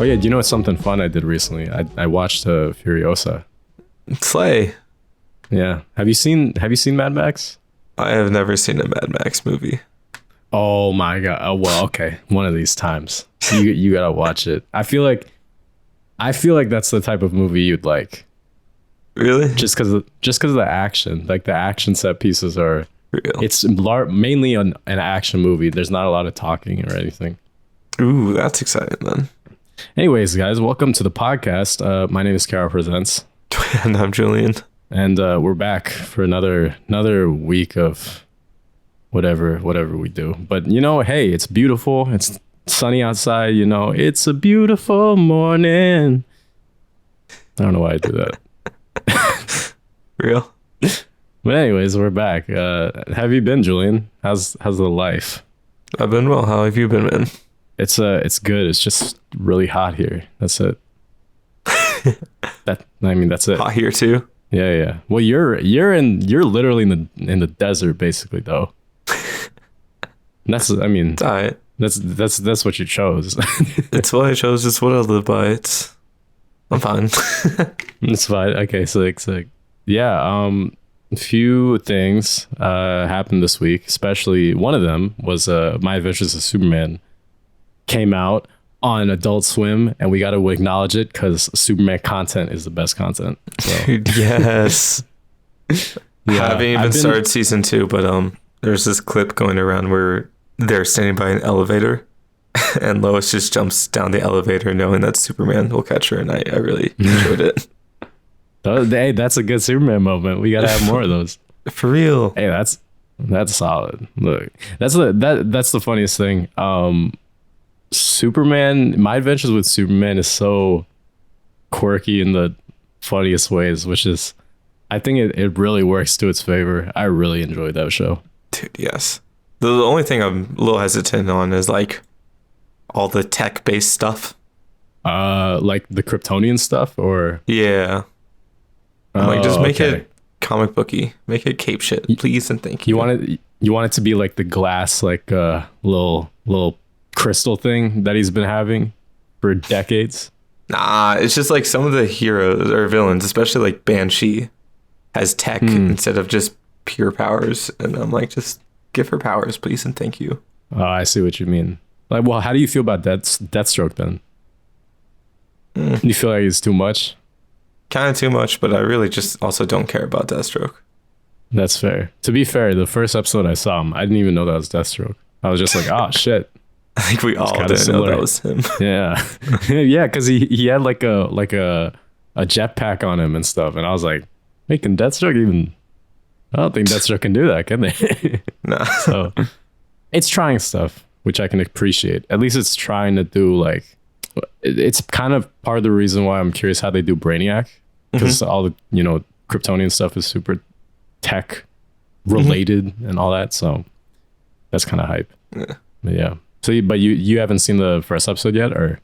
Oh yeah, do you know what's something fun I did recently? I watched Furiosa. Slay. Yeah. Have you seen Mad Max? I have never seen a Mad Max movie. Oh my god. Oh well, okay. One of these times. You gotta watch it. I feel like that's the type of movie you'd like. Really? Just because of the action. Like the action set pieces are Real. It's mainly an action movie. There's not a lot of talking or anything. Ooh, that's exciting then. Anyways, guys, welcome to the podcast. My name is Carol Presents. And I'm Julian. And we're back for another week of whatever we do. But hey, it's beautiful. It's sunny outside. It's a beautiful morning. I don't know why I do that. Real. But anyways, we're back. Have you been, Julian? How's the life? I've been well. How have you been, man? It's good. It's just really hot here. That's it. That's it. Hot here too. Yeah. Well, you're literally in the desert, basically, though. That's all right. That's what you chose. It's what I chose. It's what I live by. I'm fine. It's fine. Okay, sick. Yeah. A few things happened this week. Especially one of them was My Adventures of Superman came out on Adult Swim, and we got to acknowledge it because Superman content is the best content. So. Dude, yes. Yeah, I haven't even started season 2, but there's this clip going around where they're standing by an elevator and Lois just jumps down the elevator knowing that Superman will catch her, and I really enjoyed it. Hey, that's a good Superman moment. We got to have more of those. For real. Hey, that's solid. Look, that's the funniest thing. Superman, My Adventures with Superman is so quirky in the funniest ways, which is, I think it really works to its favor. I really enjoyed that show. Dude, yes. The only thing I'm a little hesitant on is like all the tech-based stuff. Like the Kryptonian stuff, or yeah. I'm like, just make it comic booky, make it cape shit, please and thank you. You want it to be like the glass, like little crystal thing that he's been having for decades. Nah, it's just like some of the heroes or villains, especially like Banshee, has tech instead of just pure powers, and I'm like, just give her powers, please and thank you. Oh, I see what you mean. Like, well, how do you feel about Deathstroke then? You feel like it's too much? Kind of too much, but I really just also don't care about Deathstroke. That's fair. To be fair, the first episode I saw him, I didn't even know that was Deathstroke. I was just like, oh shit. I think we all didn't know that was him. Yeah. Yeah, because he had like a jetpack on him and stuff, and I was like, can Deathstroke even? I don't think Deathstroke can do that, can they? Nah. So it's trying stuff, which I can appreciate. At least it's trying to do like, it's kind of part of the reason why I'm curious how they do Brainiac, because all the Kryptonian stuff is super tech related and all that, so that's kind of hype. Yeah. So you haven't seen the first episode yet, or?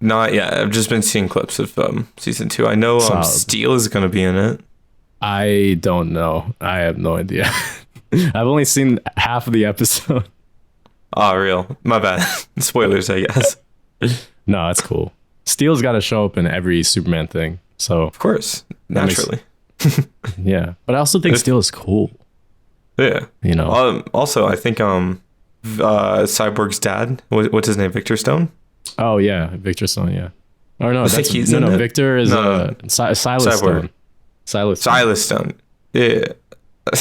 Not yet. I've just been seeing clips of season 2. I know Steel is going to be in it. I don't know. I have no idea. I've only seen half of the episode. Oh, real? My bad. Spoilers, I guess. No, it's cool. Steel's got to show up in every Superman thing. So of course, naturally. Yeah, but I also think Steel is cool. Yeah. Also, I think Cyborg's dad, what's his name? Victor Stone? Oh yeah, Victor Stone. Yeah. Or no, Victor is Silas Stone. Silas Stone. Yeah. I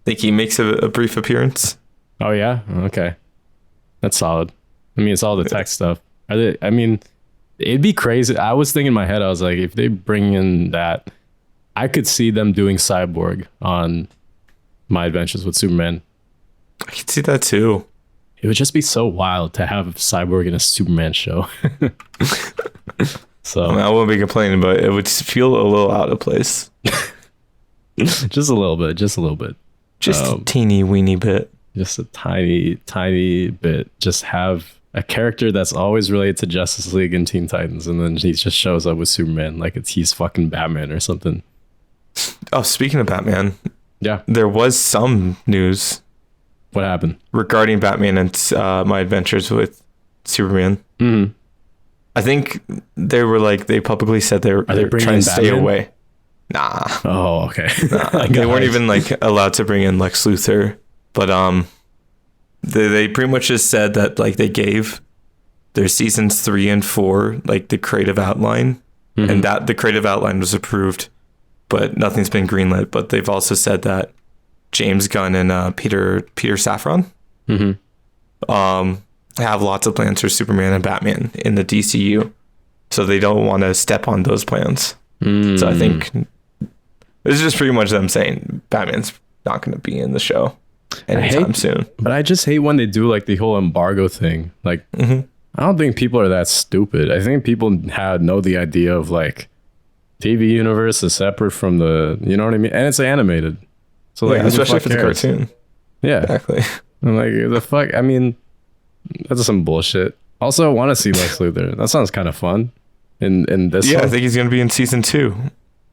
think he makes a brief appearance. Oh yeah. Okay. That's solid. It's all the tech stuff. It'd be crazy. I was thinking in my head, I was like, if they bring in that, I could see them doing Cyborg on My Adventures with Superman. I could see that too. It would just be so wild to have Cyborg in a Superman show. So I wouldn't be complaining, but it would feel a little out of place. Just a little bit. Just a teeny weeny bit. Just a tiny bit. Just have a character that's always related to Justice League and Teen Titans, and then he just shows up with Superman like he's fucking Batman or something. Oh, speaking of Batman, yeah, there was some news. What happened regarding Batman and My Adventures with Superman? I think they publicly said they're trying to stay away. Nah. Oh, okay. Nah, they weren't even like allowed to bring in Lex Luthor, but they pretty much just said that like they gave their seasons 3 and 4 like the creative outline, and that the creative outline was approved, but nothing's been greenlit. But they've also said that James Gunn and Peter Safran have lots of plans for Superman and Batman in the DCU, so they don't want to step on those plans. So I think it's just pretty much them saying Batman's not going to be in the show anytime soon. But I just hate when they do like the whole embargo thing. Like, I don't think people are that stupid. I think people know the idea of like TV universe is separate from the, you know what I mean? And it's animated. So like, especially if it's a cartoon. Yeah. Exactly. I'm like, the fuck? I mean, that's some bullshit. Also, I want to see Lex Luthor. That sounds kind of fun. In this one? I think he's going to be in season 2.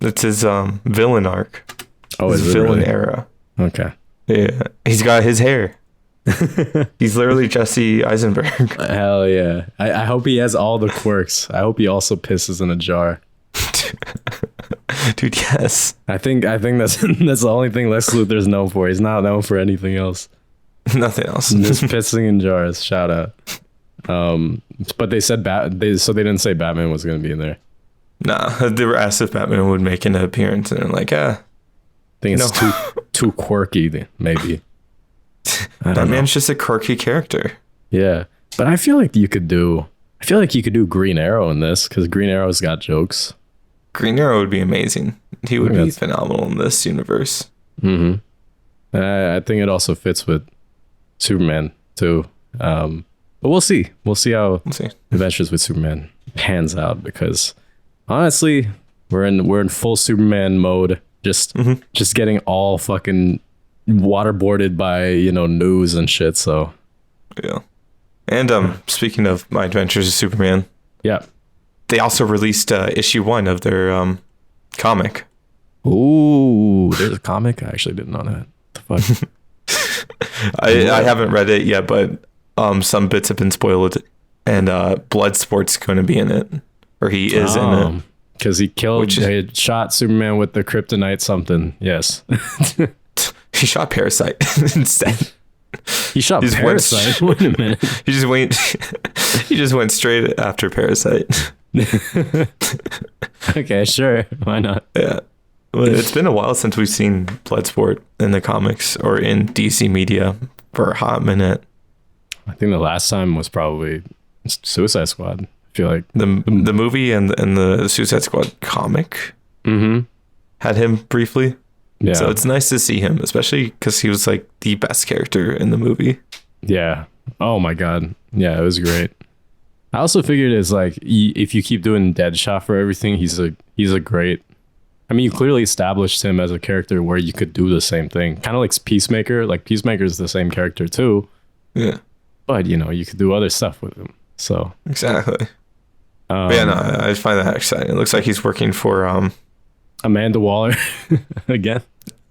That's his villain arc. Oh, his villain era. Okay. Yeah. He's got his hair. He's literally Jesse Eisenberg. Hell yeah. I hope he has all the quirks. I hope he also pisses in a jar. Dude, yes. I think that's the only thing Lex Luthor's known for. He's not known for anything else. Nothing else. Just pissing in jars. Shout out. But they said they didn't say Batman was going to be in there. Nah, they were asked if Batman would make an appearance, and they're like, I think it's too quirky, maybe. Batman's just a quirky character. Yeah, but I feel like you could do Green Arrow in this, because Green Arrow's got jokes. Green Arrow would be amazing. He would be phenomenal in this universe. I think it also fits with Superman too. But we'll see. We'll see how Adventures with Superman pans out, because honestly, we're in full Superman mode. Just getting all fucking waterboarded by news and shit. So yeah. And speaking of My Adventures with Superman, yeah, they also released issue 1 of their comic. Ooh, there's a comic. I actually didn't know that. What the fuck? I haven't read it yet, but some bits have been spoiled, and Bloodsport's going to be in it, or he is in it, because he shot Superman with the kryptonite something. Yes. He shot Parasite instead. He shot Parasite. Wait a minute. He just went straight after Parasite. Okay, sure. Why not? Yeah. Well, it's been a while since we've seen Bloodsport in the comics or in DC media for a hot minute. I think the last time was probably Suicide Squad. I feel like the movie and the Suicide Squad comic had him briefly. Yeah. So it's nice to see him, especially because he was like the best character in the movie. Yeah. Oh my God. Yeah, it was great. I also figured it's like, if you keep doing Deadshot for everything, he's a great. I mean, you clearly established him as a character where you could do the same thing, kind of like Peacemaker. Like Peacemaker is the same character too. Yeah. But you could do other stuff with him. So exactly. But yeah, no, I find that exciting. It looks like he's working for Amanda Waller again.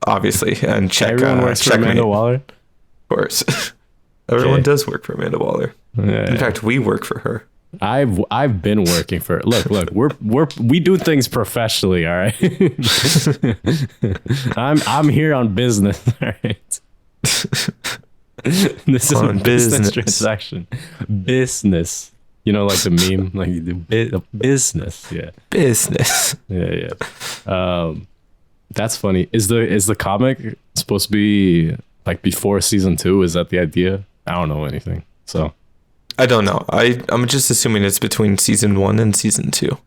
Obviously, and everyone works for Amanda Waller. Of course, everyone does work for Amanda Waller. Yeah. In fact, we work for her. I've been working for. Look, we do things professionally. All right. I'm here on business. All right. This is a business transaction. Business. Like the meme, like you do business. Yeah. Business. Yeah. That's funny. Is the comic supposed to be like before season 2? Is that the idea? I don't know anything. So I don't know. I'm just assuming it's between season 1 and season 2.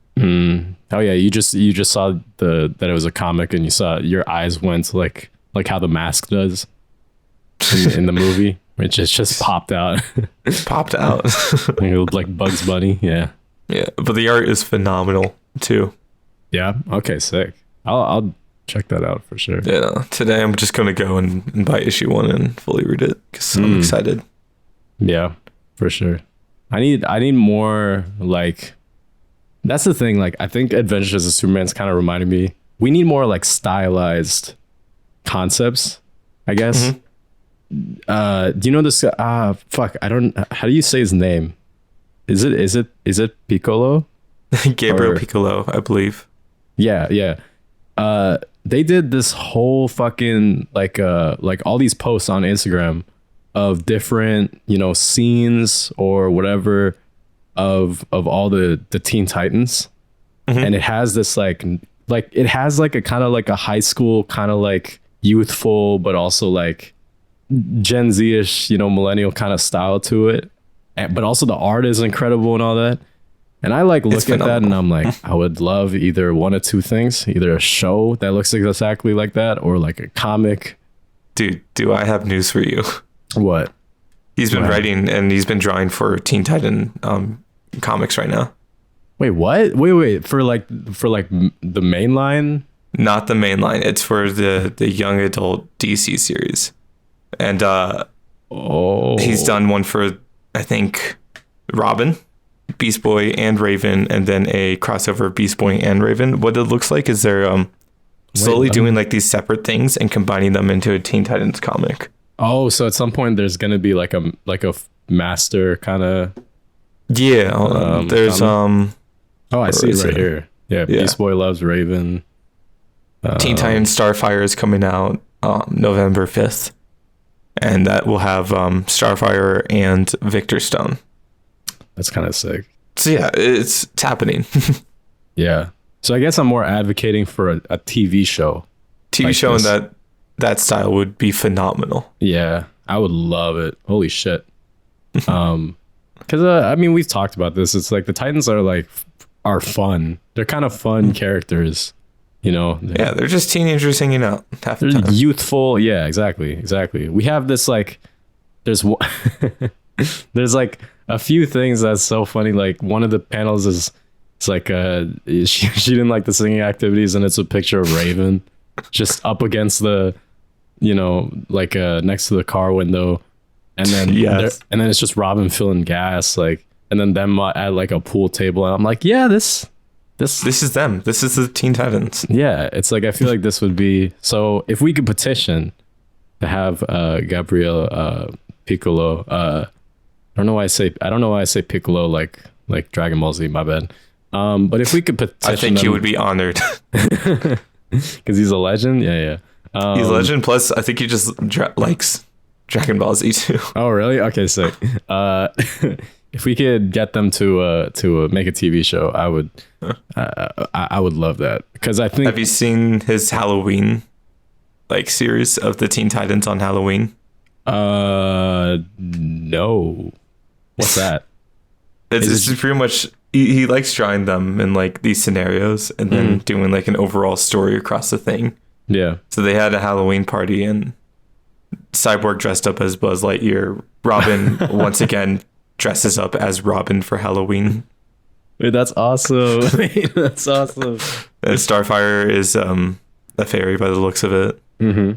Oh yeah, you just saw that it was a comic, and you saw your eyes went to like how the Mask does in the movie. It just popped out. Popped out. Like Bugs Bunny. Yeah. Yeah, but the art is phenomenal too. Yeah. Okay. Sick. I'll check that out for sure. Yeah. No, today I'm just gonna go and buy issue 1 and fully read it because I'm excited. Yeah, for sure. I need more like. That's the thing. Like, I think Adventures of Superman's kind of reminded me. We need more like stylized concepts, I guess. Do you know this? Fuck. I don't. How do you say his name? Is it Piccolo? Gabriel Piccolo, I believe. Yeah. They did this whole fucking like all these posts on Instagram of different, scenes or whatever of all the Teen Titans. And it has this like it has like a kind of like a high school kind of like youthful but also like Gen Z-ish, millennial kind of style to it. But also the art is incredible and all that. And I like look at that and I'm like, I would love either one of two things, either a show that looks exactly like that or like a comic. Dude, do I have news for you? What? He's been writing and he's been drawing for Teen Titan comics right now. Wait, what? Wait, for the main line? Not the main line. It's for the young adult DC series. And he's done one for, I think, Robin, Beast Boy, and Raven, and then a crossover of Beast Boy and Raven. What it looks like is they're slowly doing like these separate things and combining them into a Teen Titans comic. Oh, so at some point there's gonna be like a master kind of. Yeah, there's Oh, I see it right here. Yeah, Beast Boy loves Raven. Teen Titans Starfire is coming out November 5th, and that will have Starfire and Victor Stone. That's kind of sick. So yeah, it's happening. Yeah. So I guess I'm more advocating for a TV show. TV like show this. In that style would be phenomenal. Yeah, I would love it. Holy shit. Because I mean, we've talked about this. It's like the Titans are fun. They're kind of fun characters. They're just teenagers hanging out half the time. Youthful. Yeah, exactly. We have this like, there's there's like a few things that's so funny. Like one of the panels is it's like she didn't like the singing activities, and it's a picture of Raven just up against the next to the car window, and then and then it's just Robin filling gas, like, and then them at like a pool table, and I'm like, yeah, this is them. This is the Teen Titans. Yeah, it's like I feel like this would be, so if we could petition to have Gabriel Piccolo, I don't know why I say Piccolo like Dragon Ball Z, my bad. But if we could petition, I think he would be honored because he's a legend. Yeah. He's a legend. Plus, I think he just likes Dragon Ball Z too. Oh, really? Okay, sick. If we could get them to make a TV show, I would love that, because I think. Have you seen his Halloween series of the Teen Titans on Halloween? No. What's that? It's pretty much he likes drawing them in these scenarios and then doing an overall story across the thing. Yeah. So they had a Halloween party and Cyborg dressed up as Buzz Lightyear. Robin once again dresses up as Robin for Halloween. Wait, that's awesome. That's awesome. And Starfire is a fairy by the looks of it. Mm-hmm.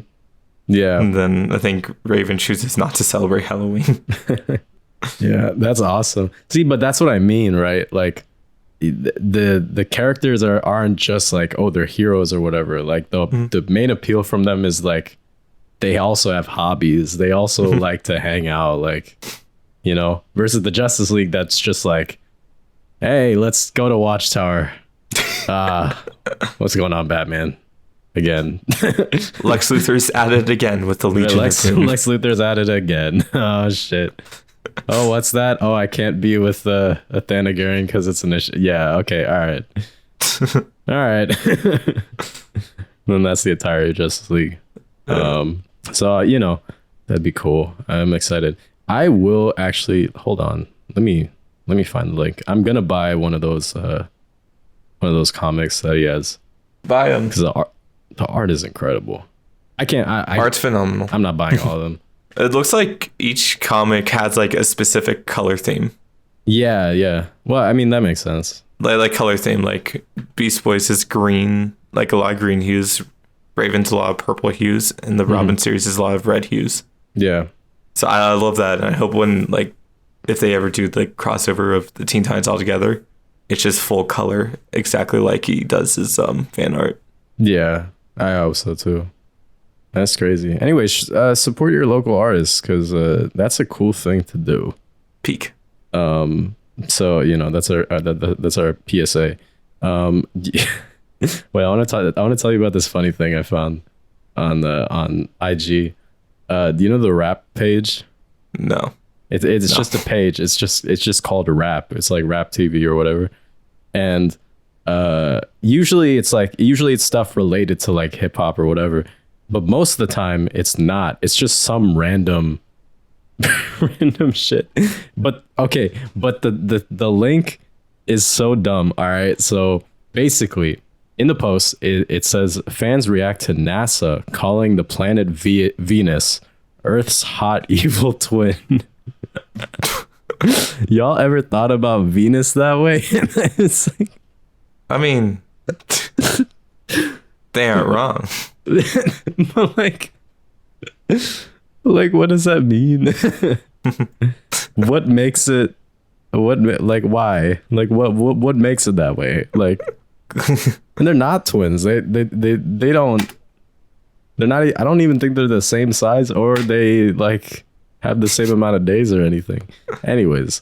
Yeah. And then I think Raven chooses not to celebrate Halloween. Yeah, that's awesome. See, but that's what I mean, right? Like the characters aren't just they're heroes or whatever. Like the main appeal from them is they also have hobbies. They also like to hang out, versus the Justice League that's just hey, let's go to Watchtower. What's going on, Batman? Again. Lex Luthor's at it again with the Legion. Lex Luthor's at it again. Oh shit. Oh, what's that? Oh, I can't be with the Thanagarian because it's an issue. Yeah, okay, all right. All right. Then that's the entire Justice League. So, that'd be cool. I'm excited. I will actually, hold on. Let me find the link. I'm gonna buy one of those comics that he has. Buy them. Because the art is incredible. Art's phenomenal. I'm not buying all of them. It looks like each comic has a specific color theme. Yeah. Well, I mean, that makes sense. Like color theme, Beast Boys is green, a lot of green hues. Raven's a lot of purple hues, and the Robin series is a lot of red hues. Yeah. So I love that, and I hope when if they ever do the crossover of the Teen Titans all together, it's just full color, exactly like he does his fan art. Yeah, I hope so too. That's crazy. Anyway, support your local artists, because that's a cool thing to do. Peak. So that's our that's our PSA. Wait, I want to tell you about this funny thing I found on IG. Do you know the rap page? No. It's just a page. It's just called a rap. It's like Rap TV or whatever. And usually it's stuff related to like hip hop or whatever. But most of the time it's not. It's just some random shit. But okay, but the link is so dumb. All right. So basically in the post it says fans react to NASA calling the planet Venus Earth's hot evil twin. Y'all ever thought about Venus that way? It's like, I mean, they aren't wrong. But like what does that mean? What makes it? Why? Like what makes it that way? Like, and they're not twins. They don't. They're not. I don't even think they're the same size, or they like have the same amount of days or anything. Anyways,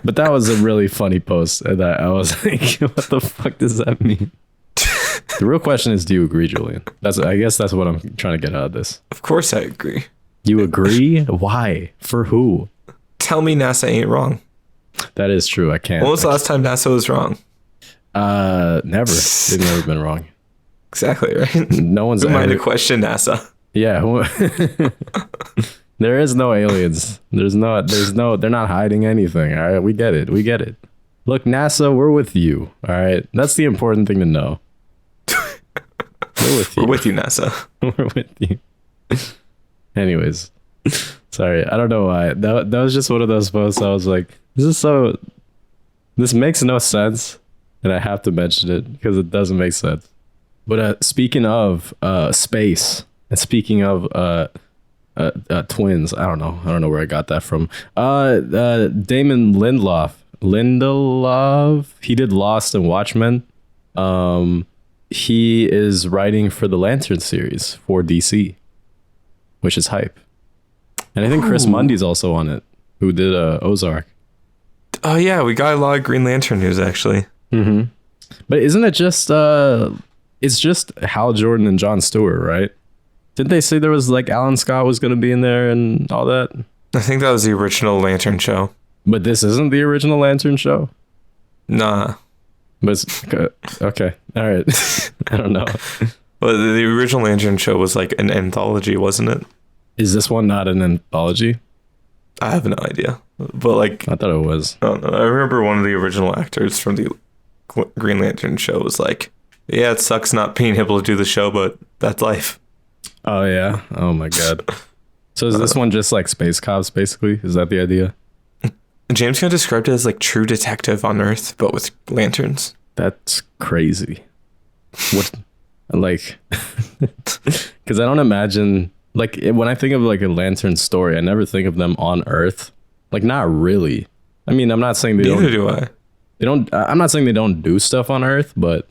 but that was a really funny post, and I was like, what the fuck does that mean? The real question is, do you agree, Julian? I guess that's what I'm trying to get out of this. Of course I agree. You agree? Why? For who? Tell me NASA ain't wrong. That is true. I can't. When was the last time NASA was wrong? Never. They've never been wrong. Exactly, right? No one's ever mind to question NASA. Yeah. There is no aliens. There's no, they're not hiding anything. All right. We get it. Look, NASA, we're with you. All right. That's the important thing to know. We're with you, NASA. We're with you. Anyways, sorry. I don't know why. That was just one of those posts. I was like, this makes no sense. And I have to mention it because it doesn't make sense. But speaking of space and speaking of twins, I don't know where I got that from. Damon Lindelof, he did Lost and Watchmen. He is writing for the Lantern series for DC, which is hype. And I think Chris Mundy's also on it, who did Ozark. Oh yeah, we got a lot of Green Lantern news actually. Mm-hmm. But isn't it just it's just Hal Jordan and Jon Stewart, right? Didn't they say there was like Alan Scott was going to be in there and all that? I think that was the original Lantern show. But this isn't the original Lantern show? Nah. But it's, okay. All right. I don't know. Well, the original Lantern show was like an anthology, wasn't it? Is this one not an anthology? I have no idea. But like, I thought it was. I don't know. I remember one of the original actors from the Green Lantern show was like, yeah, it sucks not being able to do the show, but that's life. Oh, yeah. Oh, my God. So is this one just like Space Cops, basically? Is that the idea? James kind of described it as like True Detective on Earth, but with lanterns. That's crazy. What, like, because I don't imagine, like, when I think of like a lantern story, I never think of them on Earth. Like, not really. I mean, I'm not saying Neither do I. I'm not saying they don't do stuff on Earth, but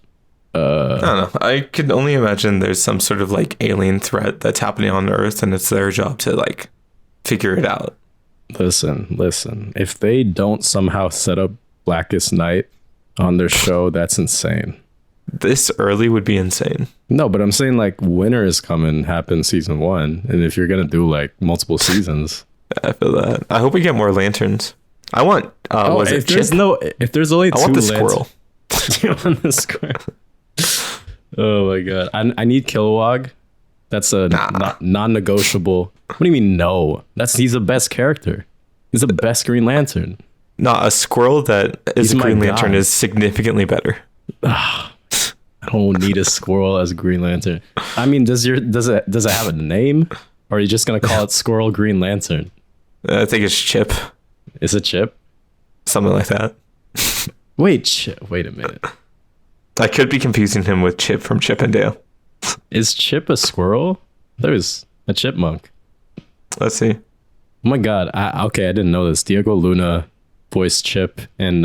I don't know. I could only imagine there's some sort of like alien threat that's happening on Earth, and it's their job to like figure it out. Listen. If they don't somehow set up Blackest Night on their show, that's insane. This early would be insane. No, but I'm saying like Winter is Coming happened season 1, and if you're gonna do like multiple seasons, I feel that. I hope we get more lanterns. I want. If there's only two, I want the squirrel. You want the squirrel? Oh my god! I need Kilowog. That's a non-negotiable. What do you mean no? He's the best character. He's the best Green Lantern. No, a squirrel that is a Green Lantern is significantly better. I don't need a squirrel as a Green Lantern. I mean, does it have a name, or are you just gonna call it Squirrel Green Lantern? I think it's Chip. Is it Chip? Something like that. Wait a minute. I could be confusing him with Chip from Chip and Dale. Is Chip a squirrel? There's a chipmunk. Let's see. Oh my god. I didn't know this. Diego Luna voiced Chip in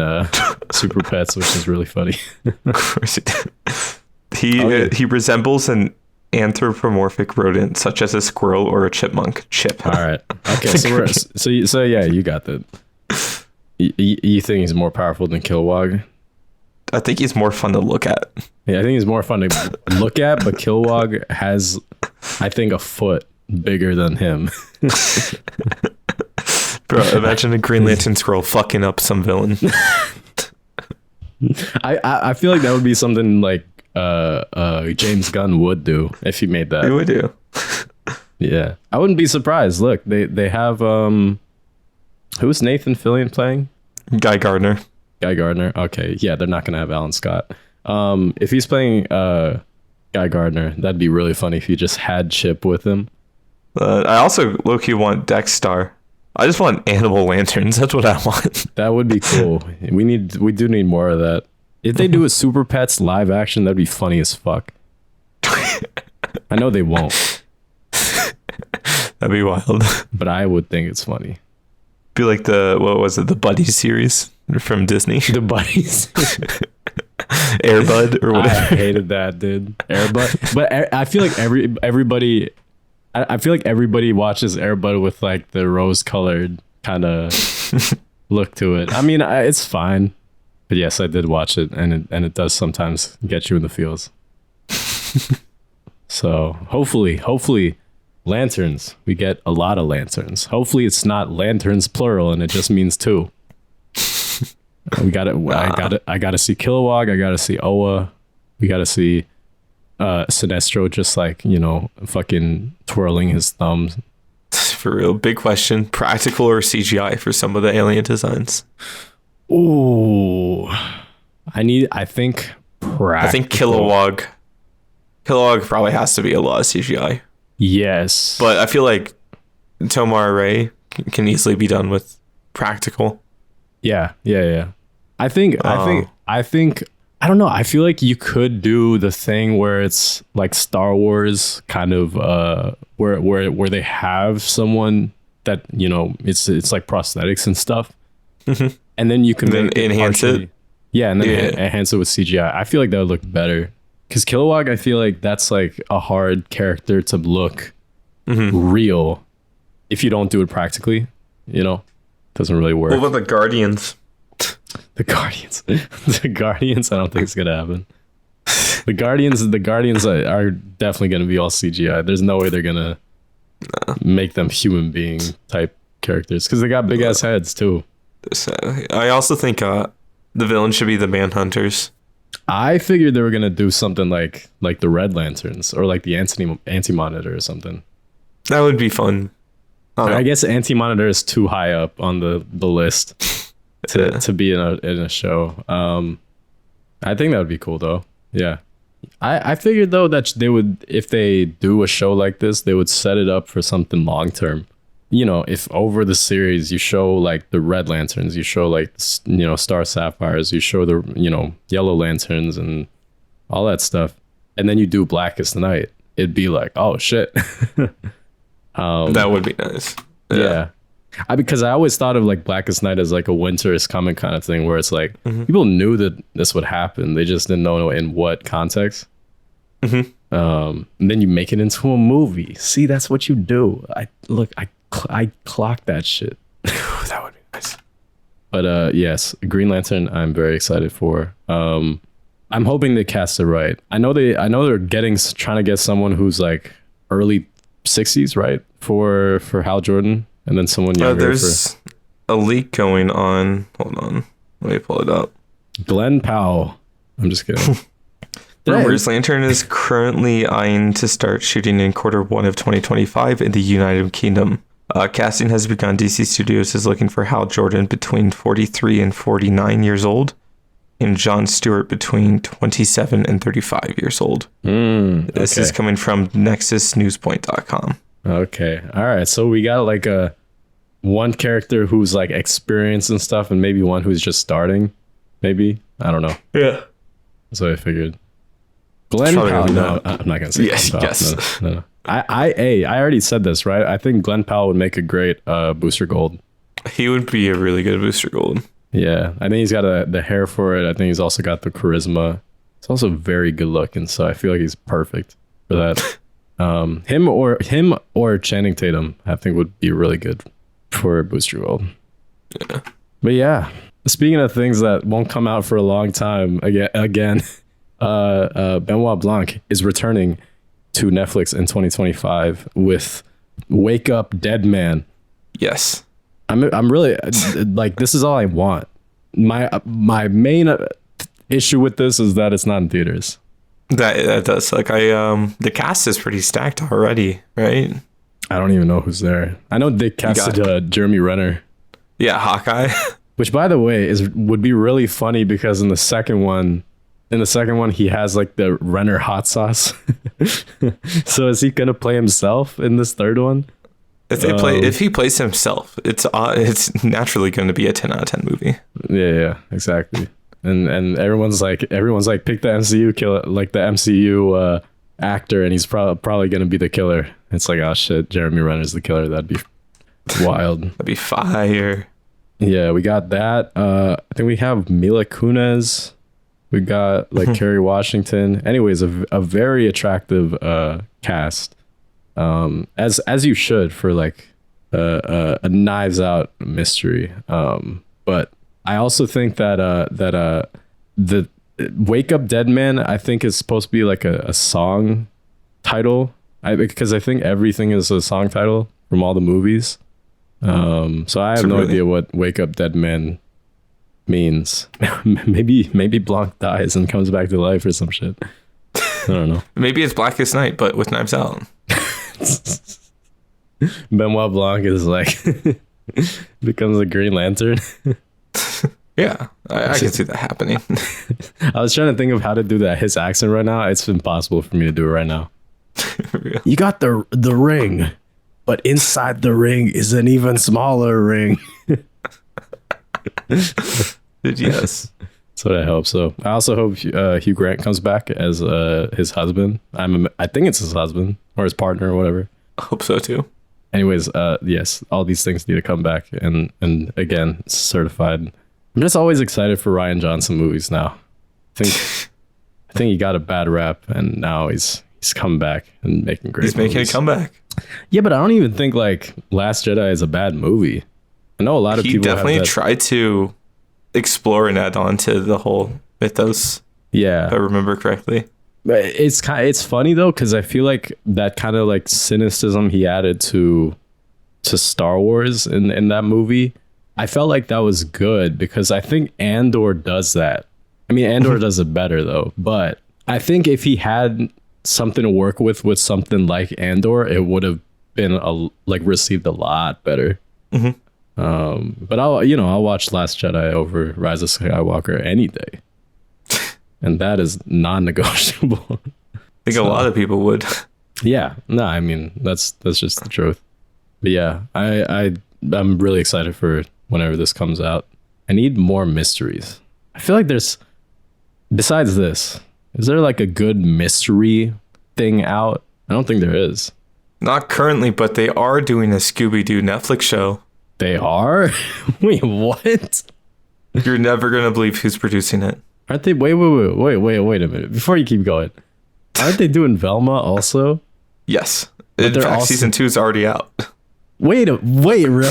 Super Pets, which is really funny. Of course he did. He resembles an anthropomorphic rodent such as a squirrel or a chipmunk. Chip. All right. Okay, so yeah, you got that. You think he's more powerful than Kilowog? I think he's more fun to look at. Yeah, I think he's more fun to look at, but Kilowog has, I think, a foot bigger than him. Bro, imagine a Green Lantern scroll fucking up some villain. I feel like that would be something like James Gunn would do if he made that. He would do. Yeah, I wouldn't be surprised. Look, they have who's Nathan Fillion playing? Guy Gardner. Okay, yeah, they're not gonna have Alan Scott. If he's playing Guy Gardner, that'd be really funny if you just had Chip with him. I also low-key want Dexstar. I just want animal lanterns. That's what I want. That would be cool. We do need more of that. If they do a Super Pets live action, that'd be funny as fuck. I know they won't. That'd be wild. But I would think it's funny. Be like the Buddies series from Disney. The Buddies. Air Bud or whatever. I hated that, dude. Air Bud. But I feel like everybody watches Air Bud with like the rose-colored kind of look to it. I mean, it's fine. But yes, I did watch it, and it does sometimes get you in the feels. So hopefully, lanterns. We get a lot of lanterns. Hopefully, it's not lanterns plural, and it just means two. I gotta see Kilowog. I gotta see Oa. We gotta see Sinestro just like, fucking twirling his thumbs. For real. Big question. Practical or CGI for some of the alien designs? Ooh. I think practical. I think Kilowog probably has to be a lot of CGI. Yes. But I feel like Tomar Ray can easily be done with practical. Yeah. I think I don't know. I feel like you could do the thing where it's like Star Wars kind of where they have someone that, it's like prosthetics and stuff. Mm-hmm. And then you can then enhance it. Yeah, and then enhance it with CGI. I feel like that would look better. Because Kilowog, I feel like that's like a hard character to look real if you don't do it practically. Doesn't really work. What about the Guardians? The Guardians, I don't think it's gonna happen. The Guardians are definitely gonna be all CGI. There's no way they're gonna make them human being type characters because they got big ass heads too. I also think the villain should be the Manhunters. I figured they were gonna do something like the Red Lanterns or like the Anti-Monitor or something. That would be fun. I guess Anti-Monitor is too high up on the list to be in a show. I think that would be cool though. Yeah. I figured though that they would, if they do a show like this, they would set it up for something long term. If over the series you show like the Red Lanterns, you show like Star Sapphires, you show the Yellow Lanterns and all that stuff, and then you do Blackest Night, it'd be like, oh shit. That would be nice. Yeah. Because I always thought of like Blackest Night as like a winter is coming kind of thing, where it's like people knew that this would happen, they just didn't know in what context. And then you make it into a movie. See, that's what you do. I clocked that shit. That would be nice. But yes, Green Lantern I'm very excited for. I'm hoping they cast it right. I know they're trying to get someone who's like early 60s, right? For Hal Jordan, and then someone younger. There's a leak going on. Hold on. Let me pull it up. Glenn Powell. I'm just kidding. Rumors Lantern is currently eyeing to start shooting in Q1 of 2025 in the United Kingdom. Casting has begun. DC Studios is looking for Hal Jordan between 43 and 49 years old, and Jon Stewart between 27 and 35 years old. This is coming from nexusnewspoint.com. Okay. All right. So we got like one character who's like experienced and stuff, and maybe one who's just starting. Maybe. I don't know. Yeah. That's what I figured. Glenn Powell. No, I'm not gonna say. Yes. No. I already said this, right? I think Glenn Powell would make a great Booster Gold. He would be a really good Booster Gold. Yeah, I think he's got the hair for it. I think he's also got the charisma. He's also very good looking, so I feel like he's perfect for that. Him or Channing Tatum, I think would be really good for Booster Gold. Yeah. But yeah, speaking of things that won't come out for a long time, again, Benoit Blanc is returning to Netflix in 2025 with Wake Up Dead Man. Yes. I'm really like, this is all I want. My main issue with this is that it's not in theaters. That does. Like, the cast is pretty stacked already, right? I don't even know who's there. I know they casted Jeremy Renner. Yeah, Hawkeye. Which, by the way, would be really funny because in the second one, he has like the Renner hot sauce. So is he gonna play himself in this third one? If he plays himself, it's naturally going to be a 10 out of 10 movie. Yeah, exactly. And everyone's like pick the MCU killer, like the MCU actor, and he's probably going to be the killer. It's like, oh shit, Jeremy Renner's the killer. That'd be wild. That'd be fire. Yeah, we got that. I think we have Mila Kunis. We got like Kerry Washington. Anyways, a very attractive cast. As you should for like a Knives Out mystery. But I also think that the Wake Up Dead Man, I think, is supposed to be like a song title. Because I think everything is a song title from all the movies. So I have no idea what Wake Up Dead Man means. maybe Blanc dies and comes back to life or some shit. I don't know. Maybe it's Blackest Night, but with Knives Out. Benoit Blanc is like becomes a Green Lantern. Yeah, I can see that happening. I was trying to think of how to do that his accent right now. It's impossible for me to do it right now. You got the ring, but inside the ring is an even smaller ring. Yes. That's what I hope. So I also hope Hugh Grant comes back as his husband. I think it's his husband or his partner or whatever. I hope so too. Anyways, yes, all these things need to come back, and again, it's certified. I'm just always excited for Rian Johnson movies now. I think he got a bad rap, and now he's come back and making great. He's making a comeback. Yeah, but I don't even think like Last Jedi is a bad movie. I know a lot of people. He definitely tried to explore and add on to the whole mythos. Yeah, if I remember correctly. But it's funny though, because I feel like that kind of like cynicism he added to Star Wars in that movie, I felt like that was good because I think Andor does that. I mean, Andor does it better though, but I think if he had something to work with something like Andor, it would have been received a lot better. But I'll watch Last Jedi over Rise of Skywalker any day. And that is non-negotiable. I think a lot of people would. Yeah. No, I mean, that's just the truth. But yeah, I'm really excited for whenever this comes out. I need more mysteries. I feel like besides this, is there like a good mystery thing out? I don't think there is. Not currently, but they are doing a Scooby-Doo Netflix show. They are? Wait, what? You're never going to believe who's producing it. Aren't they? Wait a minute. Before you keep going, aren't they doing Velma also? Yes. In fact, season 2 is already out. Wait, really?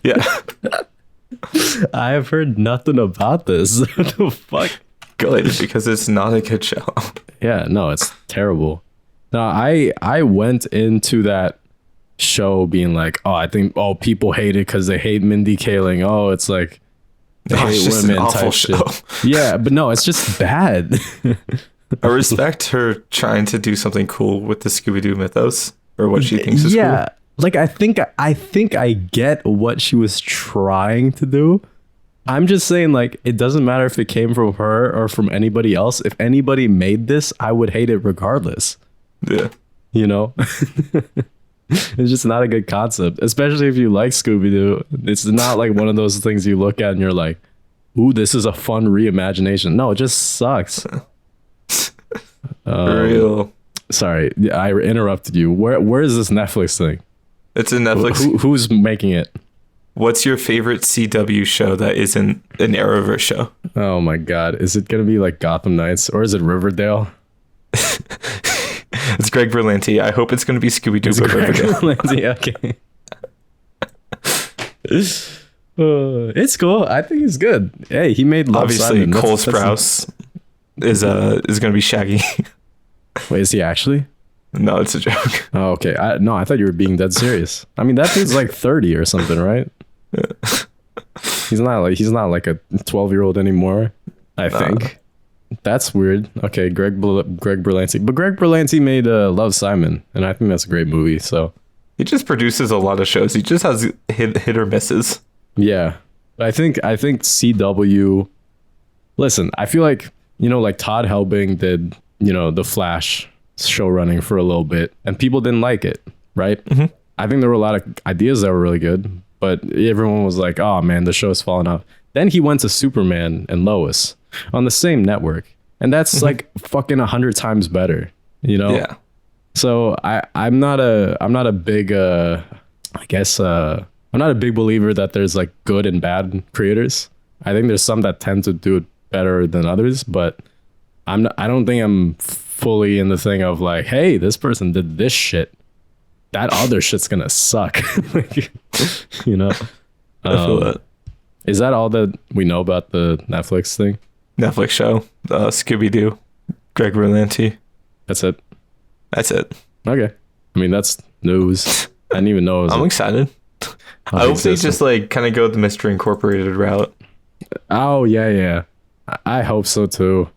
Yeah. I have heard nothing about this. What the fuck? Good, because it's not a good show. Yeah, no, it's terrible. No, I went into that show being like, I think people hate it because they hate Mindy Kaling. It's like they hate just women an awful type show. Shit. Yeah, but no, it's just bad. I respect her trying to do something cool with the Scooby-Doo mythos, or what she thinks is cool. Like I think I get what she was trying to do. I'm just saying, like, it doesn't matter if it came from her or from anybody else. If anybody made this, I would hate it regardless. Yeah. You know? It's just not a good concept, especially if you like Scooby-Doo. It's not like one of those things you look at and you're like, ooh, this is a fun reimagination. No, it just sucks. For real. Sorry, I interrupted you. Where is this Netflix thing? It's a Netflix. Who's making it? What's your favorite CW show that isn't an Arrowverse show? Oh my God. Is it going to be like Gotham Knights or is it Riverdale? It's Greg Berlanti. I hope it's going to be Scooby-Doo. It's Greg Berlanti. Okay. It's cool. I think it's good. Hey, he made Love Obviously, Simon. Cole Sprouse is gonna be Shaggy. Wait, is he actually? No, it's a joke. Oh, okay. I thought you were being dead serious. I mean, that dude's like 30 or something, right? Yeah. He's not like a 12-year-old anymore. I think. That's weird. Okay, Greg Berlanti, but Greg Berlanti made Love, Simon, and I think that's a great movie. So he just produces a lot of shows. He just has hit or misses. Yeah, I think CW. Listen, I feel like like Todd Helbing did the Flash show running for a little bit, and people didn't like it, right? Mm-hmm. I think there were a lot of ideas that were really good, but everyone was like, "Oh man, the show's falling off." Then he went to Superman and Lois on the same network, and that's like fucking 100 times better, Yeah. So I'm not a big I'm not a big believer that there's like good and bad creators. I think there's some that tend to do it better than others, but I don't think I'm fully in the thing of like, hey, this person did this shit, that other shit's gonna suck. Like, I feel that. Is that all that we know about the Netflix thing? Netflix show, Scooby Doo, Greg Berlanti. That's it. Okay. I mean, that's news. I didn't even know. I'm excited. I hope they just like kind of go the Mystery Incorporated route. Oh yeah. I hope so too.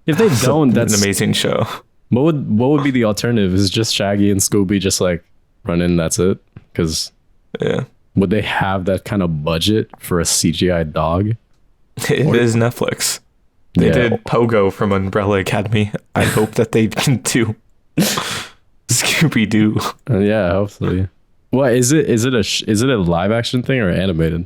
If they don't, that's an amazing show. What would be the alternative? Is just Shaggy and Scooby just like run in? That's it? Because would they have that kind of budget for a CGI dog? It is Netflix. They did Pogo from Umbrella Academy. I hope that they can do Scooby Doo. Yeah, hopefully. What is it? Is it a live action thing or animated?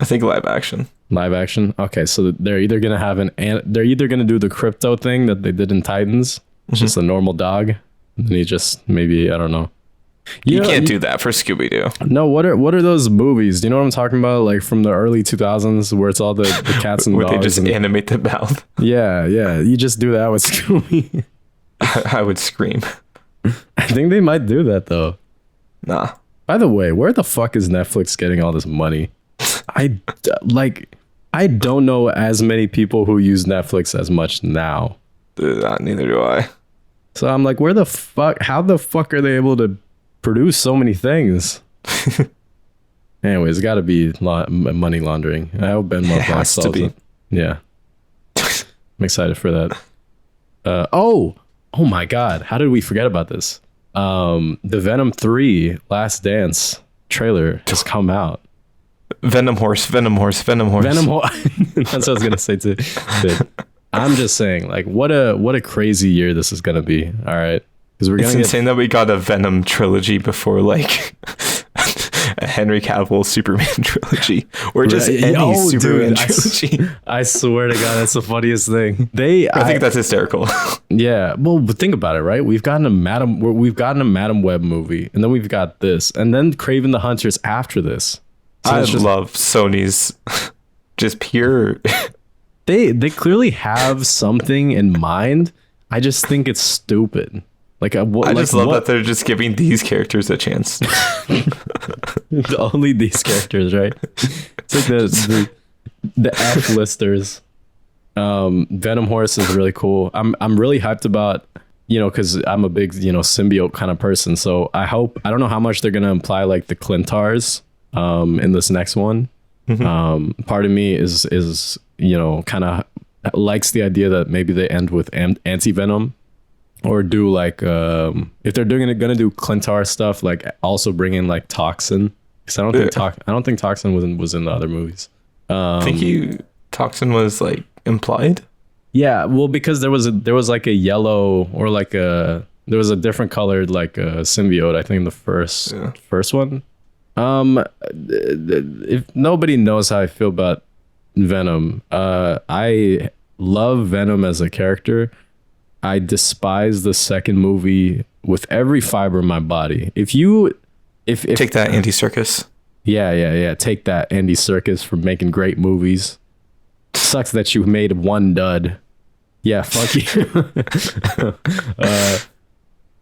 I think live action. Live action. Okay, so they're either gonna have they're either gonna do the crypto thing that they did in Titans, just a normal dog, and then he just maybe I don't know. You can't do that for Scooby Doo. No, what are those movies? Do you know what I'm talking about? Like from the early 2000s, where it's all the cats and where dogs. They just animate the mouth. Yeah. You just do that with Scooby. I would scream. I think they might do that though. Nah. By the way, where the fuck is Netflix getting all this money? I don't know as many people who use Netflix as much now. Neither do I. So I'm like, where the fuck? How the fuck are they able to produce so many things? Anyways, it's got to be money laundering. I hope Benoit has to be. Yeah, I'm excited for that. Oh my god, how did we forget about this? The Venom 3 Last Dance trailer just come out. Venom horse. That's what I was gonna say too. Dude, I'm just saying, like, what a crazy year this is gonna be. All right, because it's insane that we got a Venom trilogy before like a Henry Cavill Superman trilogy, or just any Superman trilogy. I swear to God, that's the funniest thing. I think that's hysterical. Yeah, well, but think about it, right? We've gotten a Madam Web movie, and then we've got this, and then Kraven the Hunter's after this. So I love Sony's just pure. They clearly have something in mind. I just think it's stupid. Like I just love that they're just giving these characters a chance. Only these characters, right? It's like the F-listers. Venom Horse is really cool. I'm really hyped about, because I'm a big, symbiote kind of person. So I don't know how much they're gonna imply like the Clintars in this next one. Mm-hmm. Part of me is kind of likes the idea that maybe they end with anti-venom, or do like if they're gonna do Clintar stuff, like also bring in like Toxin, because I don't think Toxin was in the other movies. I think Toxin was like implied. Yeah, well, because there was like a yellow, or like there was a different colored like a symbiote, I think, in the first one. If nobody knows how I feel about Venom, I love Venom as a character. I despise the second movie with every fiber of my body. If take that, Andy Serkis. Yeah. Take that, Andy Serkis, for making great movies. Sucks that you made one dud. Yeah, fuck you.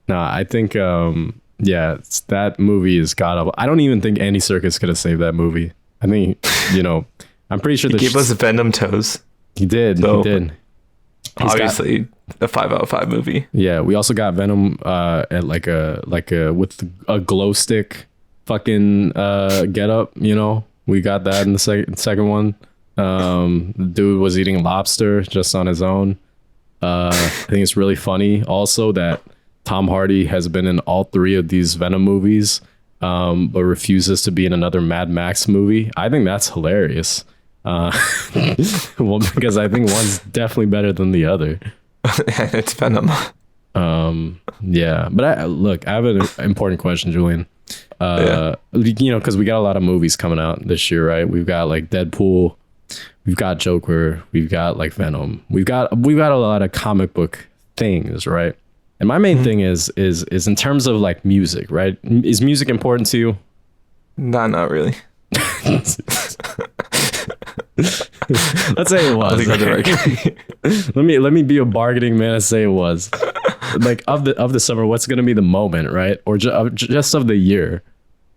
I think that movie is god awful. I don't even think Andy Serkis could have saved that movie. I think, I'm pretty sure he gave us Venom toes. He did. So, he did. Obviously, a 5 out of 5 movie. Yeah, we also got Venom at like a with a glow stick fucking get up. We got that in the second one. The dude was eating lobster just on his own. I think it's really funny also that Tom Hardy has been in all 3 of these Venom movies, but refuses to be in another Mad Max movie. I think that's hilarious. Well, because I think one's definitely better than the other. It's Venom. Yeah, but I have an important question, Julian. Because we got a lot of movies coming out this year, right? We've got like Deadpool, we've got Joker, we've got like Venom, we've got a lot of comic book things, right? And my main thing is in terms of like music, right? Is music important to you? Nah, not really. Let's say it was. Let me be a bargaining man and say it was. Like of the summer, what's gonna be the moment, right? Or just of the year,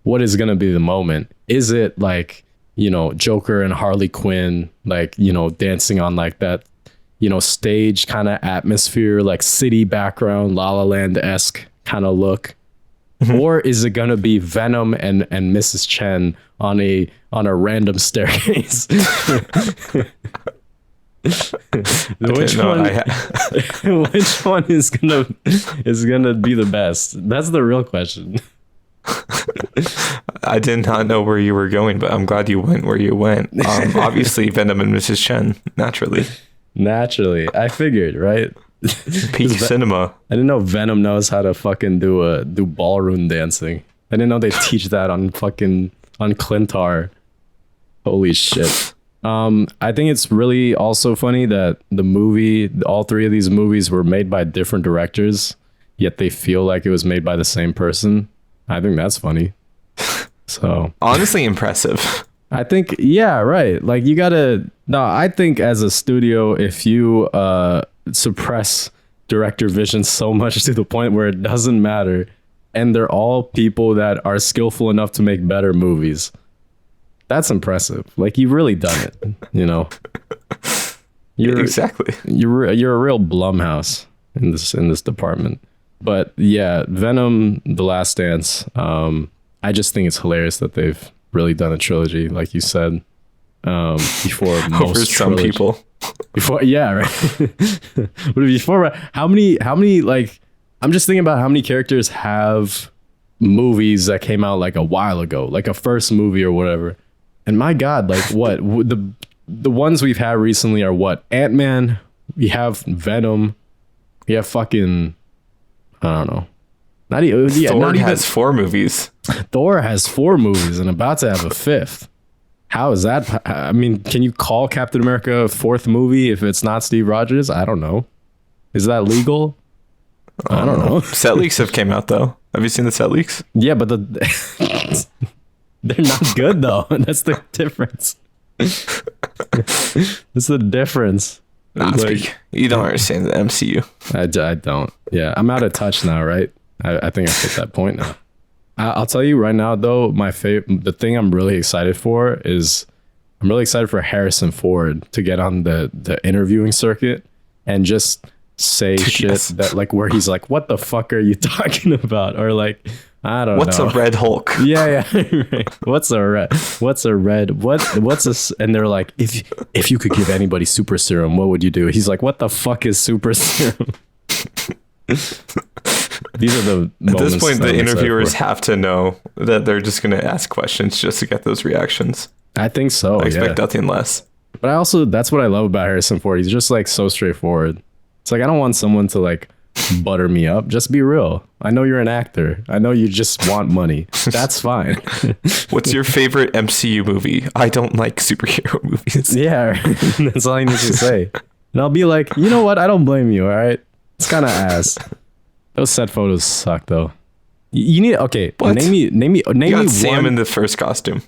what is gonna be the moment? Is it like Joker and Harley Quinn, like dancing on like that, stage kind of atmosphere, like city background, La La Land-esque kind of look? Or is it gonna be Venom and Mrs. Chen on a random staircase? Which one is gonna be the best? That's the real question. I did not know where you were going, but I'm glad you went where you went. Obviously, Venom and Mrs. Chen, naturally. I figured, right? Peak cinema. I didn't know Venom knows how to fucking do ballroom dancing. I didn't know they teach that on Clintar. Holy shit. I think it's really also funny that all 3 of these movies were made by different directors, yet they feel like it was made by the same person. I think that's funny. So honestly impressive. I think, yeah, right. Like I think as a studio, if you suppress director vision so much to the point where it doesn't matter, and they're all people that are skillful enough to make better movies, that's impressive. Like, you've really done it. Exactly. You're a real Blumhouse in this department. But yeah, Venom: The Last Dance. I just think it's hilarious that they've really done a trilogy, like you said. Before most some people. Before, yeah, right. But before, how many like, I'm just thinking about how many characters have movies that came out like a while ago, like a first movie or whatever. And my God, like what the ones we've had recently are what? Ant-Man, we have Venom, we have fucking, I don't know. Thor has 4 movies. Thor has 4 movies and about to have a 5th. How is that? I mean, can you call Captain America a 4th movie if it's not Steve Rogers? I don't know. Is that legal? I don't know. Set leaks have came out though. Have you seen the set leaks? Yeah, but they're not good though. That's the difference. That's the difference. Like, you don't understand the MCU. I don't. Yeah, I'm out of touch now, right? I think I hit that point now. I'll tell you right now, though, the thing I'm really excited for is I'm really excited for Harrison Ford to get on the interviewing circuit and just say shit that like where he's like, what the fuck are you talking about? Or like, I don't know. What's a red Hulk? Yeah. Right. What's a red? What's a, and they're like, if you could give anybody super serum, what would you do? He's like, what the fuck is super serum? These are the at this point the interviewers have to know that they're just going to ask questions just to get those reactions. I think so. I expect nothing less. But that's what I love about Harrison Ford. He's just like so straightforward. It's like, I don't want someone to like butter me up. Just be real. I know you're an actor. I know you just want money. That's fine. What's your favorite MCU movie? I don't like superhero movies. Yeah, that's all I need to say. And I'll be like, you know what? I don't blame you. All right. It's kind of ass. Those set photos suck though. You need, okay. What? Name me one. Sam one. in the first costume.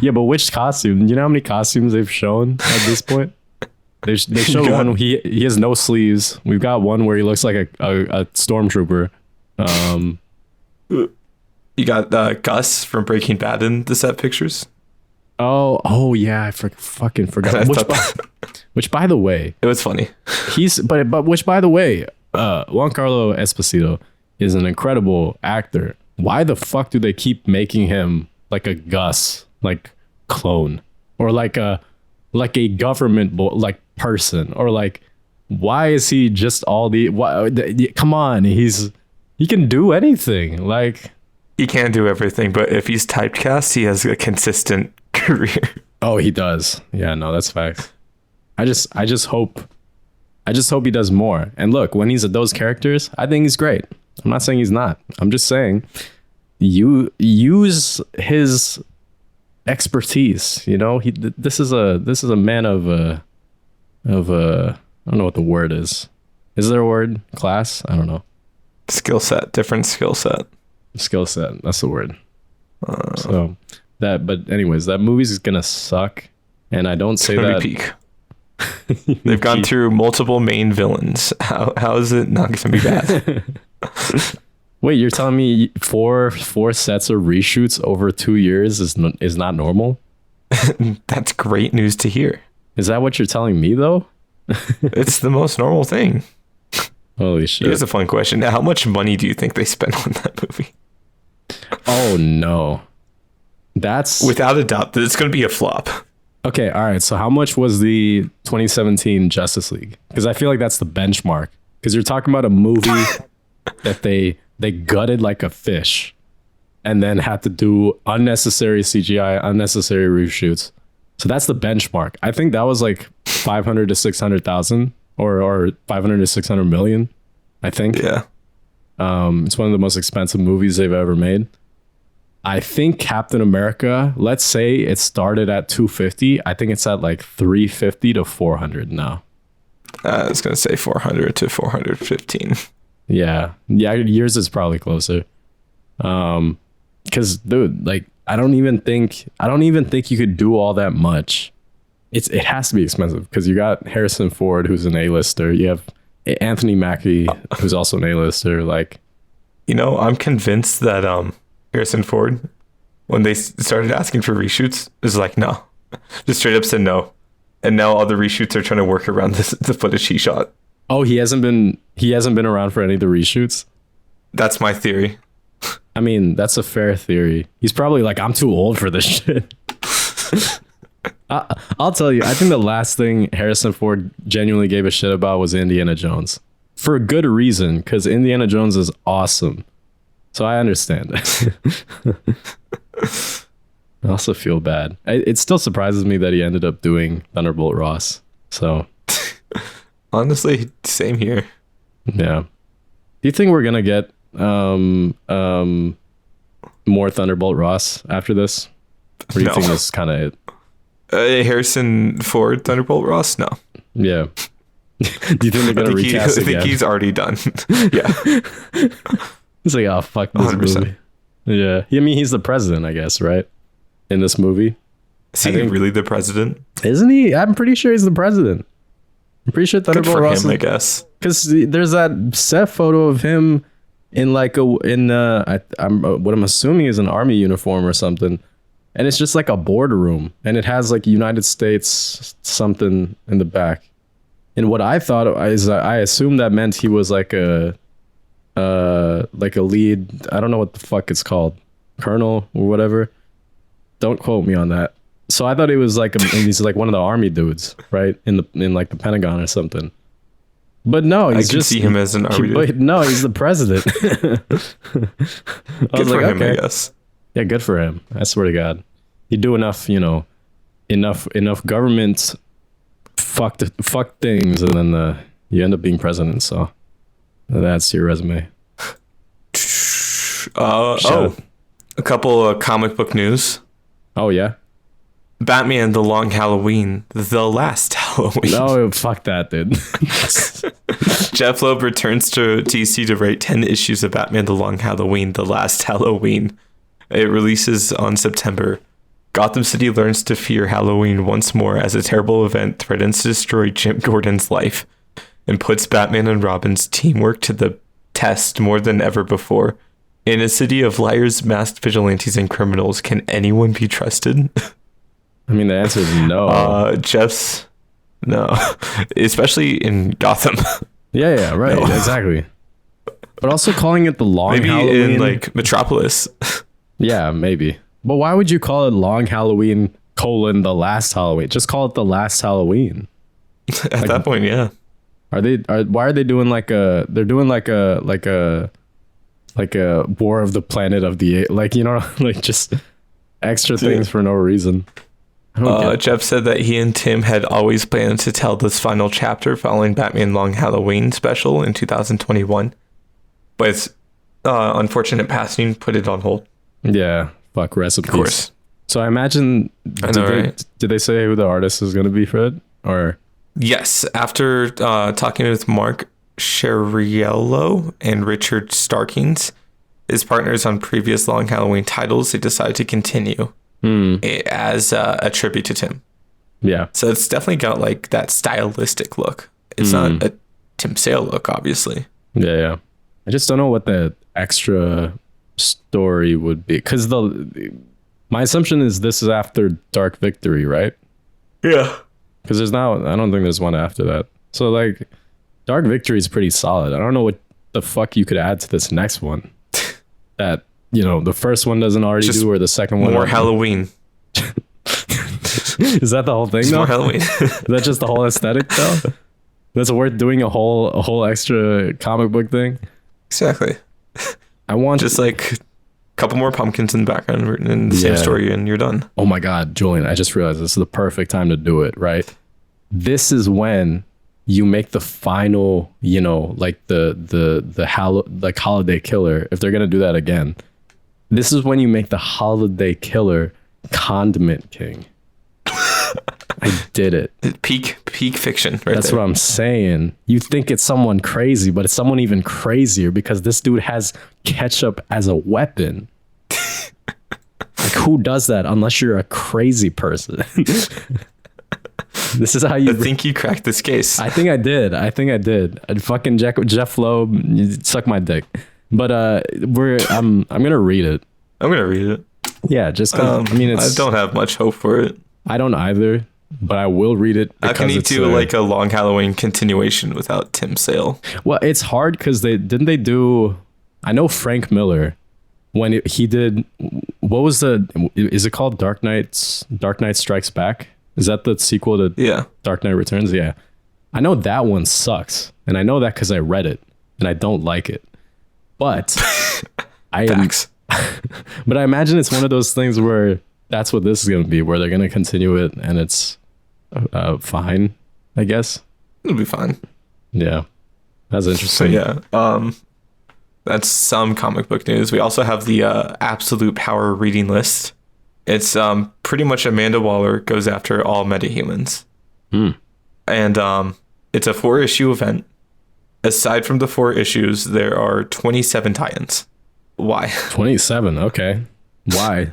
Yeah, but which costume? You know how many costumes they've shown at this point? They showed one. He has no sleeves. We've got one where he looks like a stormtrooper. You got Gus from Breaking Bad in the set pictures. Oh yeah, I fucking forgot. Which by the way, it was funny. Which by the way, Giancarlo Esposito is an incredible actor. Why the fuck do they keep making him like a Gus like clone or like a government person, or like why is he just all come on, he can do anything. Like, he can't do everything, but if he's typecast, he has a consistent career. Oh, he does. Yeah, no, that's facts. I just hope he does more. And look, when he's at those characters, I think he's great. I'm not saying he's not. I'm just saying you use his expertise. You know, this is a man of I don't know what the word is. Is there a word? Class? I don't know. Skill set. Different skill set. Skill set. That's the word. But anyways, that movie's gonna suck. And I don't say that. Peak. They've gone through multiple main villains. How is it not gonna be bad? Wait, you're telling me four sets of reshoots over 2 years is not normal? That's great news to hear. Is that what you're telling me though? It's the most normal thing. Holy shit. Here's a fun question. How much money do you think they spent on that movie? Oh no. That's without a doubt that it's going to be a flop. Okay, all right. So how much was the 2017 Justice League? Because I feel like that's the benchmark. Because you're talking about a movie that they gutted like a fish and then had to do unnecessary CGI, unnecessary reshoots. So that's the benchmark. I think that was like 500 to 600,000 or 500 to 600 million, I think. Yeah. It's one of the most expensive movies they've ever made. I think Captain America, let's say it started at 250. I think it's at like 350 to 400 now. I was going to say 400 to 415. Yeah. Yours is probably closer. Because dude, like I don't even think you could do all that much. It has to be expensive because you got Harrison Ford, who's an A-lister. You have Anthony Mackie, who's also an A-lister. Like, you know, I'm convinced that Harrison Ford, when they started asking for reshoots, is like, no, just straight up said no. And now all the reshoots are trying to work around the footage he shot. Oh, he hasn't been around for any of the reshoots? That's my theory. I mean, that's a fair theory. He's probably like, I'm too old for this shit. I'll tell you, I think the last thing Harrison Ford genuinely gave a shit about was Indiana Jones. For a good reason, because Indiana Jones is awesome. So I understand. I also feel bad. It still surprises me that he ended up doing Thunderbolt Ross. So honestly, same here. Yeah. Do you think we're gonna get more Thunderbolt Ross after this? Or do you think this is kind of it? Harrison Ford Thunderbolt Ross? No. Yeah. Do you think they're gonna recast again? I think he's already done. Yeah. He's like, oh fuck this 100%. Movie. Yeah. I mean, he's the president, I guess, right? In this movie. Is he really the president? Isn't he? I'm pretty sure he's the president. I'm pretty sure Thunderbolt Ross him, I guess. Because there's that set photo of him in like what I'm assuming is an army uniform or something. And it's just like a boardroom. And it has like United States something in the back. And what I thought is I assumed that meant he was like a lead. I don't know what the fuck it's called. Colonel or whatever. Don't quote me on that. So I thought he was like he's like one of the army dudes, right? In like the Pentagon or something. But no, he's just see him as an army dude. No, he's the president. Good for him, I guess. Yeah, good for him. I swear to God. You do enough, enough government fuck things, and then you end up being president. So that's your resume. A couple of comic book news. Oh yeah. Batman: The Long Halloween, The Last Halloween. No, fuck that, dude. Jeff Loeb returns to DC to write 10 issues of Batman: The Long Halloween, The Last Halloween. It releases on September. Gotham City learns to fear Halloween once more as a terrible event threatens to destroy Jim Gordon's life and puts Batman and Robin's teamwork to the test more than ever before. In a city of liars, masked vigilantes, and criminals, can anyone be trusted? I mean, the answer is no. Jeff's no, especially in Gotham. Yeah, right, exactly. But also calling it the Long maybe Halloween. in like Metropolis. Yeah, maybe. But why would you call it Long Halloween : the last Halloween? Just call it the last Halloween. At that point, yeah. Why are they doing like a? They're doing like a War of the Planet of the like, you know, like just extra things for no reason. Jeff said that he and Tim had always planned to tell this final chapter following Batman Long Halloween special in 2021, but it's unfortunate passing put it on hold. Yeah, fuck, rest in peace. Of course. So I imagine, right? Did they say who the artist is going to be for it? Or yes, after talking with Mark Sciariello and Richard Starkings, his partners on previous Long Halloween titles, they decided to continue as a tribute to Tim. Yeah. So it's definitely got like that stylistic look. It's not a Tim Sale look, obviously. Yeah. I just don't know what the extra story would be, because my assumption is this is after Dark Victory, right? Yeah. Because I don't think there's one after that. So like, Dark Victory is pretty solid. I don't know what the fuck you could add to this next one that, you know, the first one doesn't already do, or the second one. More Halloween. Is that the whole thing, though? More Halloween. Is that just the whole aesthetic, though? That's worth doing a whole extra comic book thing? Exactly. I want just like a couple more pumpkins in the background written in the same story, and you're done. Oh my God, Julian, I just realized this is the perfect time to do it, right? This is when you make the final, you know, like the holiday killer, if they're gonna do that again. This is when you make the holiday killer Condiment King. I did it. Peak fiction, right? That's what I'm saying. You think it's someone crazy, but it's someone even crazier, because this dude has ketchup as a weapon. Like, who does that unless you're a crazy person? This is how you. I think you cracked this case. I think I did. I'd fucking Jeff Loeb, suck my dick. But I'm gonna read it. I'm gonna read it. Yeah, just because. I mean, I don't have much hope for it. I don't either, but I will read it. How can you do like a Long Halloween continuation without Tim Sale? Well, it's hard because they do. I know Frank Miller, when he did. What was is it called Dark Knight Strikes Back? Is that the sequel to Dark Knight Returns? Yeah. I know that one sucks. And I know that because I read it and I don't like it. But but I imagine it's one of those things where that's what this is going to be, where they're going to continue it and it's fine, I guess. It'll be fine. Yeah. That's interesting. So yeah. That's some comic book news. We also have the Absolute Power reading list. It's pretty much Amanda Waller goes after all metahumans. And it's a 4-issue event. Aside from the 4 issues, there are 27 tie-ins. Why? 27, okay. Why?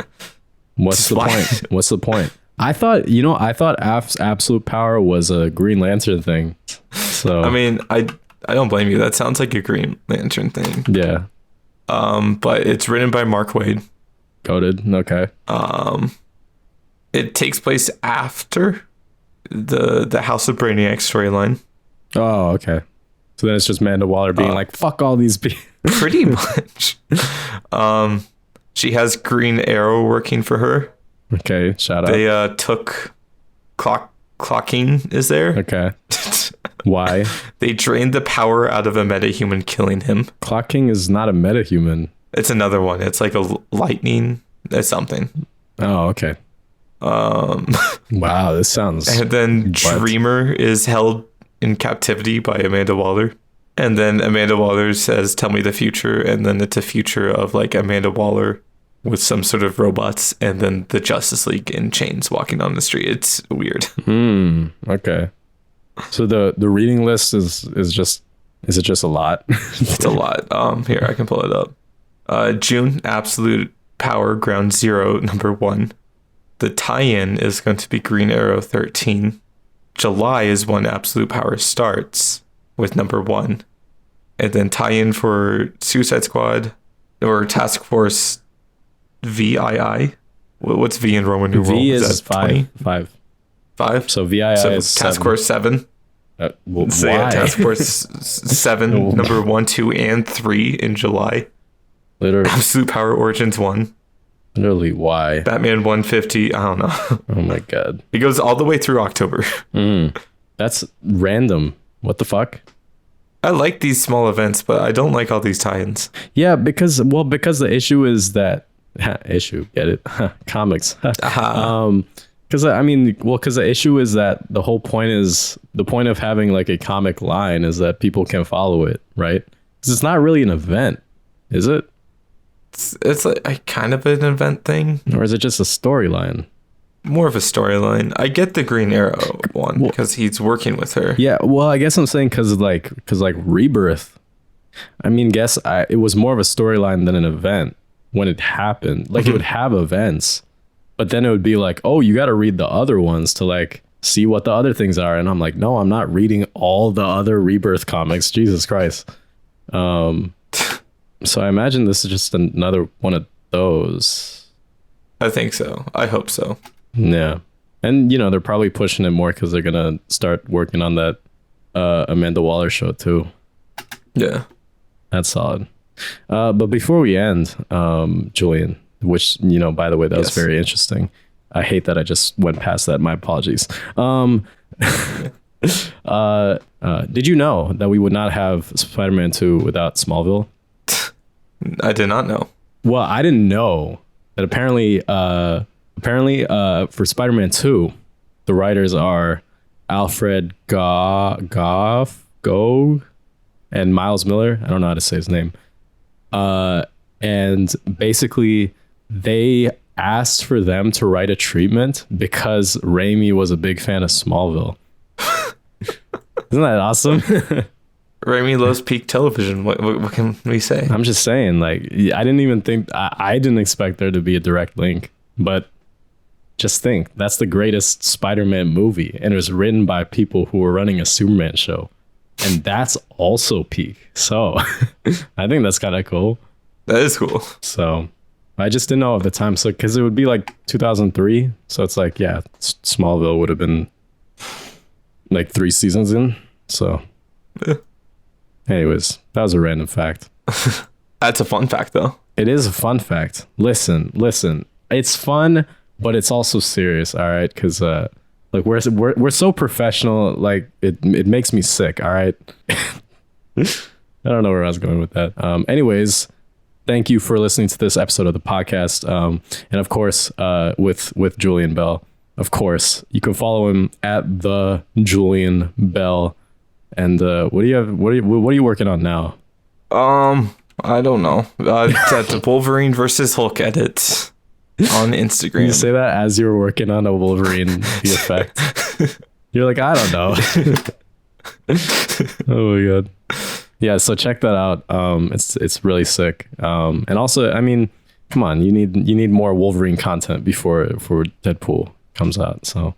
What's the point? What's the point? I thought Absolute Power was a Green Lantern thing. So I mean, I don't blame you. That sounds like a Green Lantern thing. Yeah. But it's written by Mark Waid. Goated. Okay. It takes place after the House of Brainiac storyline. Oh, okay. So then it's just Amanda Waller being like, "Fuck all these people." Pretty much. She has Green Arrow working for her. Okay. Shout out. They took Clocking is there. Okay. Why? They drained the power out of a metahuman, killing him. Clocking is not a metahuman. It's another one. It's like a lightning. It's something. Oh, okay. Wow, this sounds. And then Dreamer is held in captivity by Amanda Waller. And then Amanda Waller says, "Tell me the future." And then it's a future of like Amanda Waller with some sort of robots, and then the Justice League in chains walking on the street. It's weird. Okay. So the reading list is it just a lot? It's a lot. Here, I can pull it up. June, Absolute Power Ground Zero, #1. The tie-in is going to be Green Arrow 13. July is when Absolute Power starts with #1. And then tie-in for Suicide Squad or Task Force VII. What's V in Roman numeral? V is 5. 5. So VII is Task 7. Force 7. Why? Task Force 7, number 1, 2, and 3 in July. Literally. Absolute Power Origins 1. Literally, why? Batman 150. I don't know. Oh my god. It goes all the way through October. That's random. What the fuck? I like these small events, but I don't like all these tie-ins. Yeah, because the issue is that issue, get it? Comics. Because the issue is that the whole point of having like a comic line is that people can follow it, right? Because it's not really an event, is it? It's like a kind of an event thing, or is it just a storyline? More of a storyline. I get the Green Arrow one because he's working with her. Yeah, well, I guess I'm saying because Rebirth. I mean, it was more of a storyline than an event when it happened. Like it would have events, but then it would be like, oh, you got to read the other ones to like see what the other things are. And I'm like, no, I'm not reading all the other Rebirth comics. Jesus Christ. So I imagine this is just another one of those. I think so. I hope so. Yeah. And, they're probably pushing it more because they're going to start working on that Amanda Waller show, too. Yeah. That's solid. But before we end, Julian, which, by the way, that was very interesting. I hate that I just went past that. My apologies. Did you know that we would not have Spider-Man 2 without Smallville? I did not know. Well, I didn't know that apparently for Spider-Man 2, the writers are Alfred Gough and Miles Miller. I don't know how to say his name. And basically they asked for them to write a treatment because Raimi was a big fan of Smallville. Isn't that awesome? Raimi loves peak television. What can we say? I'm just saying, like, I didn't even think, I didn't expect there to be a direct link, but just think, that's the greatest Spider-Man movie, and it was written by people who were running a Superman show, and that's also peak. So I think that's kind of cool. That is cool. So I just didn't know at the time. So because it would be like 2003, so it's like, yeah, Smallville would have been like 3 seasons in. So anyways, that was a random fact. That's a fun fact, though. It is a fun fact. Listen. It's fun, but it's also serious. All right, because like we're so professional. Like it makes me sick. All right. I don't know where I was going with that. Anyways, thank you for listening to this episode of the podcast. And of course, with Julian Bell. Of course, you can follow him at the Julian Bell. And what are you working on now? I don't know. At the Wolverine versus Hulk edit on Instagram. You say that as you're working on a Wolverine effect. You're like, I don't know. Oh my god. Yeah, so check that out. It's really sick. And also, I mean, come on, you need more Wolverine content before Deadpool comes out. So of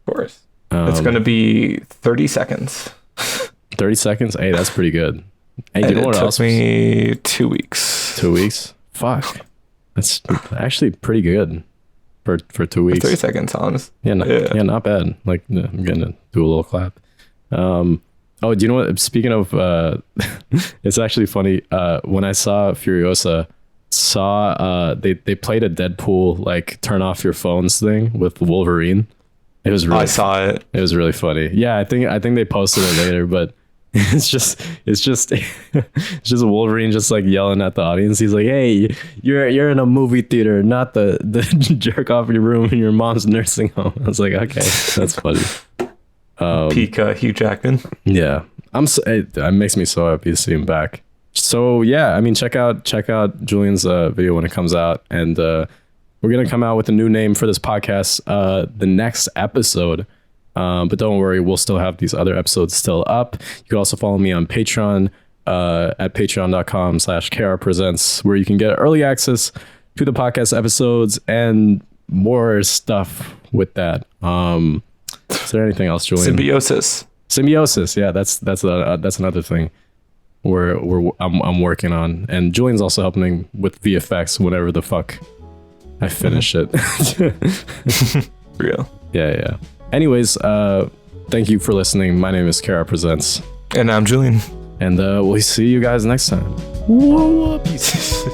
course, it's going to be 30 seconds. 30 seconds. Hey, that's pretty good. Hey, you know what else? It took me 2 weeks. 2 weeks? Fuck. That's actually pretty good for 2 weeks. 30 seconds, honest. Yeah, not bad. Like, I'm gonna do a little clap. Oh, do you know what? Speaking of, it's actually funny. When I saw Furiosa, they played a Deadpool like turn off your phones thing with Wolverine. It was really. I saw it. It was really funny. Yeah, I think they posted it later, but it's just Wolverine just like yelling at the audience. He's like, "Hey, you're in a movie theater, not the jerk off your room in your mom's nursing home." I was like, okay, that's funny. Peak Hugh Jackman. Yeah, it makes me so happy to see him back. So yeah, I mean, check out Julian's video when it comes out, and we're gonna come out with a new name for this podcast the next episode. But don't worry, we'll still have these other episodes still up. You can also follow me on Patreon at patreon.com/krpresents, where you can get early access to the podcast episodes and more stuff with that. Is there anything else, Julian? Symbiosis. Yeah, that's another thing. I'm working on, and Julian's also helping with VFX whenever the fuck I finish it. Real. Yeah. Anyways, thank you for listening. My name is Kara Presents. And I'm Julian. And we'll see you guys next time. Whoa, peace.